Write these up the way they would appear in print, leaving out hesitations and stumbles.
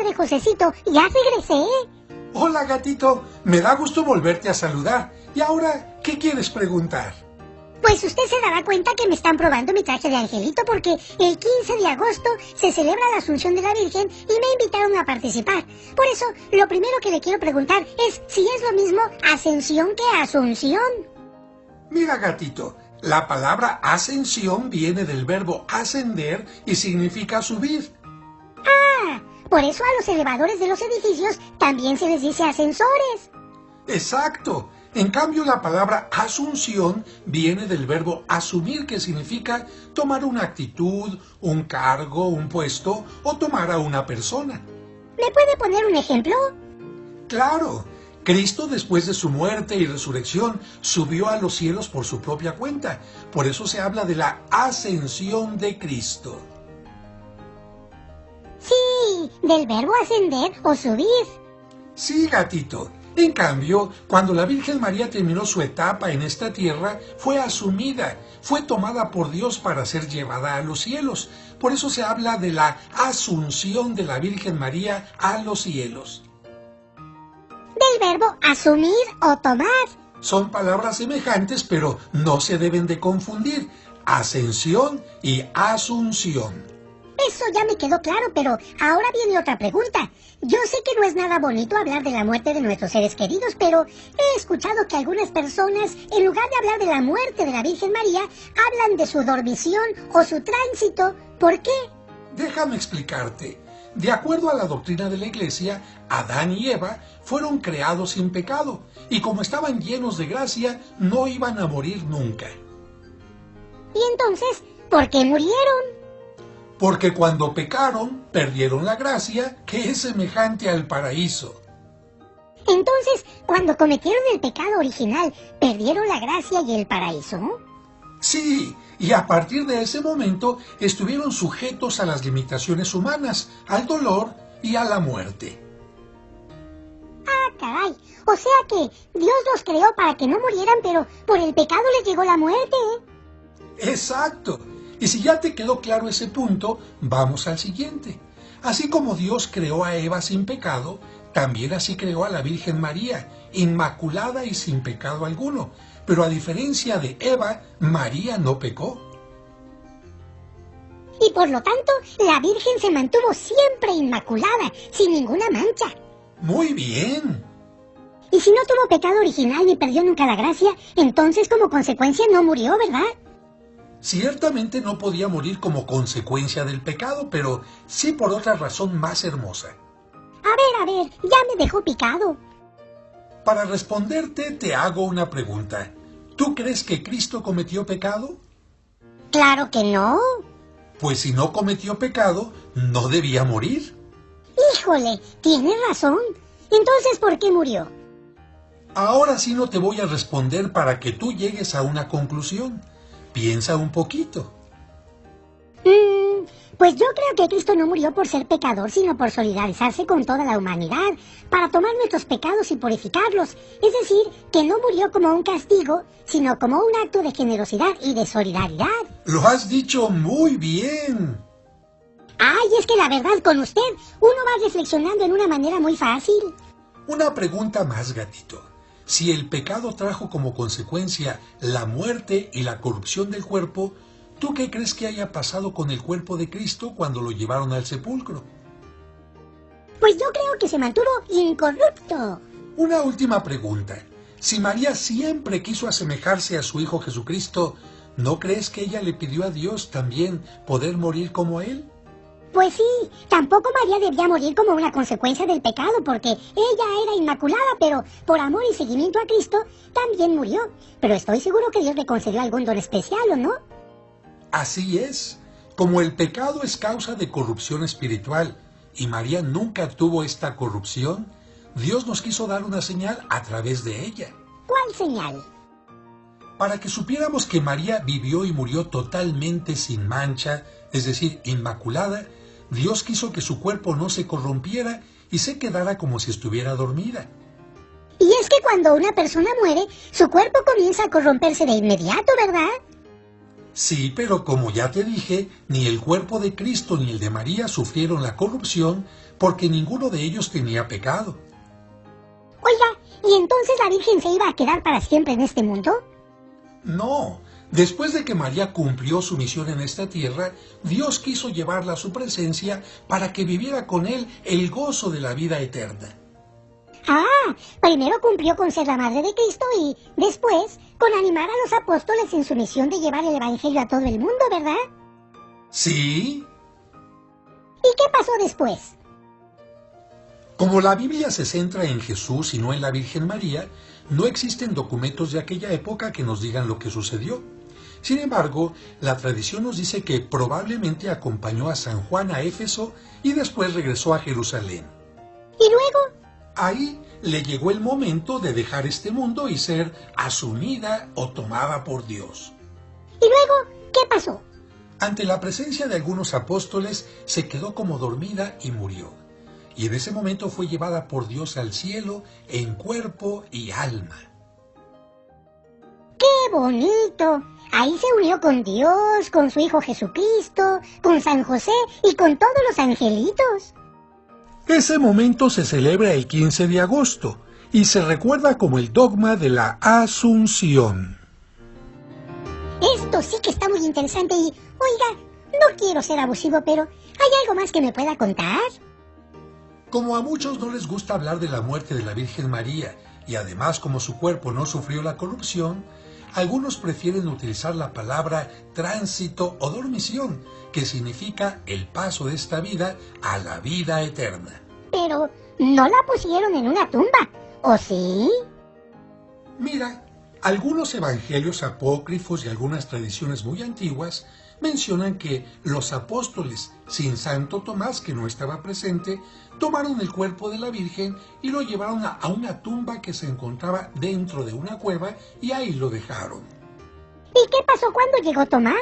padre Josecito, ya regresé. Hola, gatito. Me da gusto volverte a saludar. ¿Y ahora qué quieres preguntar? Pues usted se dará cuenta que me están probando mi traje de angelito porque el 15 de agosto se celebra la Asunción de la Virgen y me invitaron a participar. Por eso, lo primero que le quiero preguntar es si es lo mismo ascensión que asunción. Mira, gatito, la palabra ascensión viene del verbo ascender y significa subir. Ah, por eso a los elevadores de los edificios también se les dice ascensores. Exacto. En cambio, la palabra asunción viene del verbo asumir, que significa tomar una actitud, un cargo, un puesto o tomar a una persona. ¿Me puede poner un ejemplo? Claro, Cristo después de su muerte y resurrección subió a los cielos por su propia cuenta. Por eso se habla de la ascensión de Cristo. Sí, del verbo ascender o subir. Sí, gatito. En cambio, cuando la Virgen María terminó su etapa en esta tierra, fue asumida, fue tomada por Dios para ser llevada a los cielos. Por eso se habla de la asunción de la Virgen María a los cielos. Del verbo asumir o tomar. Son palabras semejantes, pero no se deben de confundir. Ascensión y asunción. Eso ya me quedó claro, pero ahora viene otra pregunta. Yo sé que no es nada bonito hablar de la muerte de nuestros seres queridos, pero he escuchado que algunas personas, en lugar de hablar de la muerte de la Virgen María, hablan de su dormición o su tránsito. ¿Por qué? Déjame explicarte. De acuerdo a la doctrina de la Iglesia, Adán y Eva fueron creados sin pecado, y como estaban llenos de gracia, no iban a morir nunca. Y entonces, ¿por qué murieron? Porque cuando pecaron, perdieron la gracia, que es semejante al paraíso. Entonces, cuando cometieron el pecado original, ¿perdieron la gracia y el paraíso? Sí, y a partir de ese momento estuvieron sujetos a las limitaciones humanas, al dolor y a la muerte. Ah, caray. O sea que Dios los creó para que no murieran, pero por el pecado les llegó la muerte. Exacto. Y si ya te quedó claro ese punto, vamos al siguiente. Así como Dios creó a Eva sin pecado, también así creó a la Virgen María, inmaculada y sin pecado alguno. Pero a diferencia de Eva, María no pecó. Y por lo tanto, la Virgen se mantuvo siempre inmaculada, sin ninguna mancha. Muy bien. Y si no tuvo pecado original ni perdió nunca la gracia, entonces como consecuencia no murió, ¿verdad? Ciertamente no podía morir como consecuencia del pecado, pero sí por otra razón más hermosa. A ver, ya me dejó picado. Para responderte, te hago una pregunta. ¿Tú crees que Cristo cometió pecado? Claro que no. Pues si no cometió pecado, no debía morir. Híjole, tienes razón. Entonces, ¿por qué murió? Ahora sí no te voy a responder para que tú llegues a una conclusión. Piensa un poquito. Pues yo creo que Cristo no murió por ser pecador, sino por solidarizarse con toda la humanidad, para tomar nuestros pecados y purificarlos. Es decir, que no murió como un castigo, sino como un acto de generosidad y de solidaridad. Lo has dicho muy bien. Ay, es que la verdad, con usted, uno va reflexionando en una manera muy fácil. Una pregunta más, gatito. Si el pecado trajo como consecuencia la muerte y la corrupción del cuerpo, ¿tú qué crees que haya pasado con el cuerpo de Cristo cuando lo llevaron al sepulcro? Pues yo creo que se mantuvo incorrupto. Una última pregunta. Si María siempre quiso asemejarse a su Hijo Jesucristo, ¿no crees que ella le pidió a Dios también poder morir como Él? Pues sí, tampoco María debía morir como una consecuencia del pecado, porque ella era inmaculada, pero por amor y seguimiento a Cristo también murió. Pero estoy seguro que Dios le concedió algún don especial, ¿o no? Así es. Como el pecado es causa de corrupción espiritual y María nunca tuvo esta corrupción, Dios nos quiso dar una señal a través de ella. ¿Cuál señal? Para que supiéramos que María vivió y murió totalmente sin mancha, es decir, inmaculada, Dios quiso que su cuerpo no se corrompiera y se quedara como si estuviera dormida. Y es que cuando una persona muere, su cuerpo comienza a corromperse de inmediato, ¿verdad? Sí, pero como ya te dije, ni el cuerpo de Cristo ni el de María sufrieron la corrupción porque ninguno de ellos tenía pecado. Oiga, ¿y entonces la Virgen se iba a quedar para siempre en este mundo? No, después de que María cumplió su misión en esta tierra, Dios quiso llevarla a su presencia para que viviera con él el gozo de la vida eterna. Ah, primero cumplió con ser la madre de Cristo y después con animar a los apóstoles en su misión de llevar el Evangelio a todo el mundo, ¿verdad? Sí. ¿Y qué pasó después? Como la Biblia se centra en Jesús y no en la Virgen María, no existen documentos de aquella época que nos digan lo que sucedió. Sin embargo, la tradición nos dice que probablemente acompañó a San Juan a Éfeso y después regresó a Jerusalén. ¿Y luego? Ahí le llegó el momento de dejar este mundo y ser asumida o tomada por Dios. ¿Y luego qué pasó? Ante la presencia de algunos apóstoles, se quedó como dormida y murió. Y en ese momento fue llevada por Dios al cielo en cuerpo y alma. ¡Qué bonito! Ahí se unió con Dios, con su Hijo Jesucristo, con San José y con todos los angelitos. Ese momento se celebra el 15 de agosto y se recuerda como el dogma de la Asunción. Esto sí que está muy interesante y, oiga, no quiero ser abusivo, pero ¿hay algo más que me pueda contar? Como a muchos no les gusta hablar de la muerte de la Virgen María y además como su cuerpo no sufrió la corrupción, algunos prefieren utilizar la palabra tránsito o dormición, que significa el paso de esta vida a la vida eterna. Pero no la pusieron en una tumba, ¿o sí? Mira, algunos evangelios apócrifos y algunas tradiciones muy antiguas mencionan que los apóstoles, sin Santo Tomás, que no estaba presente, tomaron el cuerpo de la Virgen y lo llevaron a una tumba que se encontraba dentro de una cueva y ahí lo dejaron. ¿Y qué pasó cuando llegó Tomás?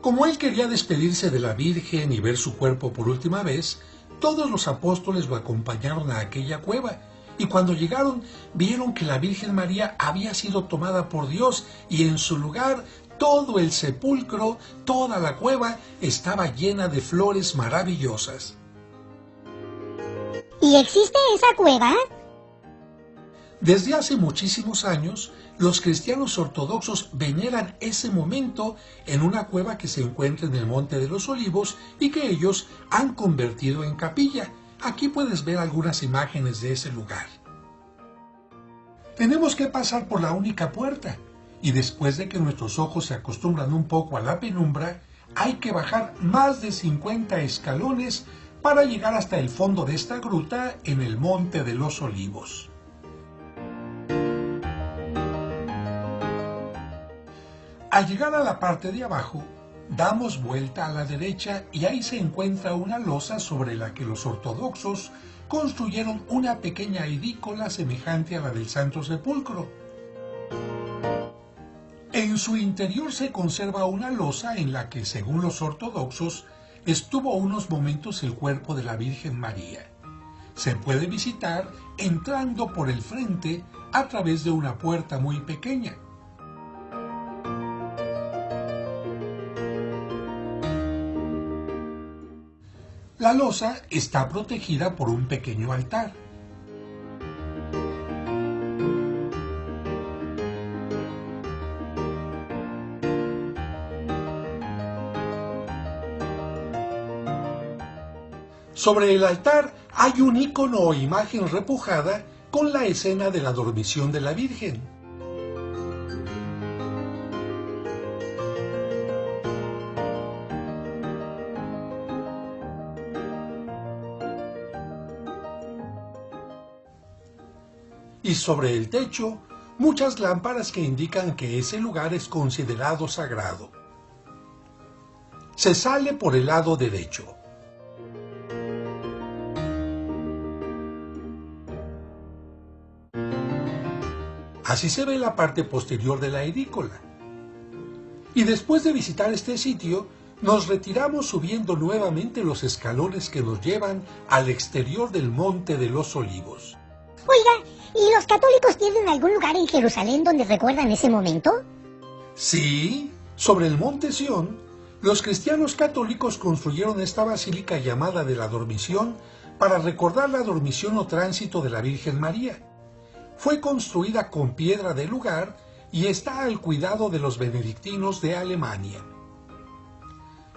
Como él quería despedirse de la Virgen y ver su cuerpo por última vez, todos los apóstoles lo acompañaron a aquella cueva. Y cuando llegaron, vieron que la Virgen María había sido tomada por Dios y en su lugar todo el sepulcro, toda la cueva, estaba llena de flores maravillosas. ¿Y existe esa cueva? Desde hace muchísimos años, los cristianos ortodoxos veneran ese momento en una cueva que se encuentra en el Monte de los Olivos y que ellos han convertido en capilla. Aquí puedes ver algunas imágenes de ese lugar. Tenemos que pasar por la única puerta y después de que nuestros ojos se acostumbran un poco a la penumbra, hay que bajar más de 50 escalones para llegar hasta el fondo de esta gruta en el Monte de los Olivos. Al llegar a la parte de abajo, damos vuelta a la derecha y ahí se encuentra una losa sobre la que los ortodoxos construyeron una pequeña edícola semejante a la del Santo Sepulcro. En su interior se conserva una losa en la que, según los ortodoxos, estuvo unos momentos el cuerpo de la Virgen María. Se puede visitar entrando por el frente a través de una puerta muy pequeña. La losa está protegida por un pequeño altar. Sobre el altar hay un icono o imagen repujada con la escena de la dormición de la Virgen. Y sobre el techo, muchas lámparas que indican que ese lugar es considerado sagrado. Se sale por el lado derecho. Así se ve la parte posterior de la edícola. Y después de visitar este sitio, nos retiramos subiendo nuevamente los escalones que nos llevan al exterior del Monte de los Olivos. Oiga, ¿y los católicos tienen algún lugar en Jerusalén donde recuerdan ese momento? Sí, Sobre el monte Sión, los cristianos católicos construyeron esta basílica llamada de la Dormición para recordar la dormición o tránsito de la Virgen María. Fue construida con piedra del lugar y está al cuidado de los benedictinos de Alemania.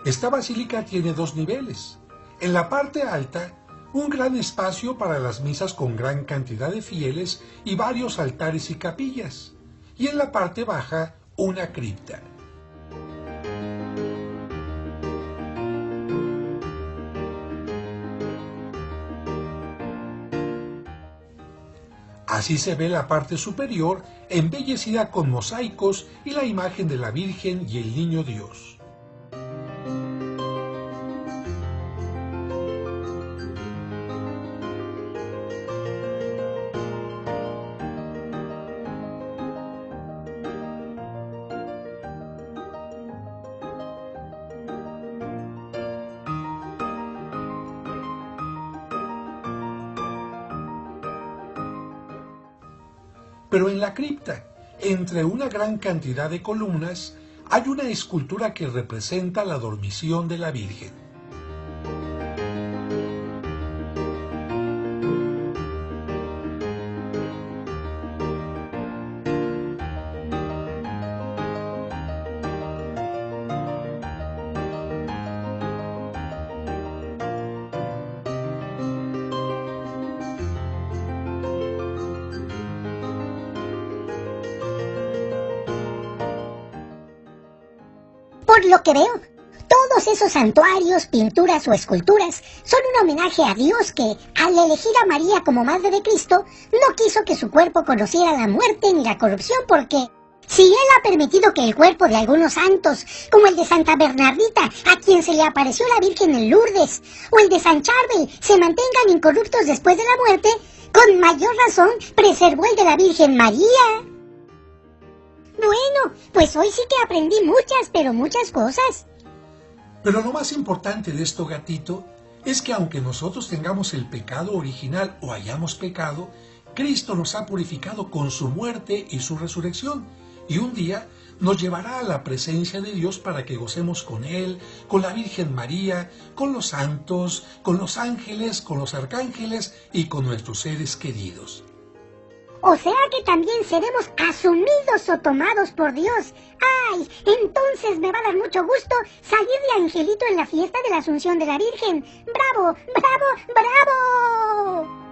Esta basílica tiene 2 niveles. En la parte alta, un gran espacio para las misas con gran cantidad de fieles y varios altares y capillas, y en la parte baja, una cripta. Así se ve la parte superior, embellecida con mosaicos y la imagen de la Virgen y el Niño Dios. Pero en la cripta, entre una gran cantidad de columnas, hay una escultura que representa la dormición de la Virgen. Por lo que veo, todos esos santuarios, pinturas o esculturas son un homenaje a Dios que, al elegir a María como Madre de Cristo, no quiso que su cuerpo conociera la muerte ni la corrupción porque, si Él ha permitido que el cuerpo de algunos santos, como el de Santa Bernardita, a quien se le apareció la Virgen en Lourdes, o el de San Charbel, se mantengan incorruptos después de la muerte, con mayor razón preservó el de la Virgen María. Bueno, pues hoy sí que aprendí muchas cosas. Pero lo más importante de esto, gatito, es que aunque nosotros tengamos el pecado original o hayamos pecado, Cristo nos ha purificado con su muerte y su resurrección, y un día nos llevará a la presencia de Dios para que gocemos con Él, con la Virgen María, con los santos, con los ángeles, con los arcángeles y con nuestros seres queridos. O sea que también seremos asumidos o tomados por Dios. ¡Ay! Entonces me va a dar mucho gusto salir de angelito en la fiesta de la Asunción de la Virgen. ¡Bravo! ¡Bravo! ¡Bravo!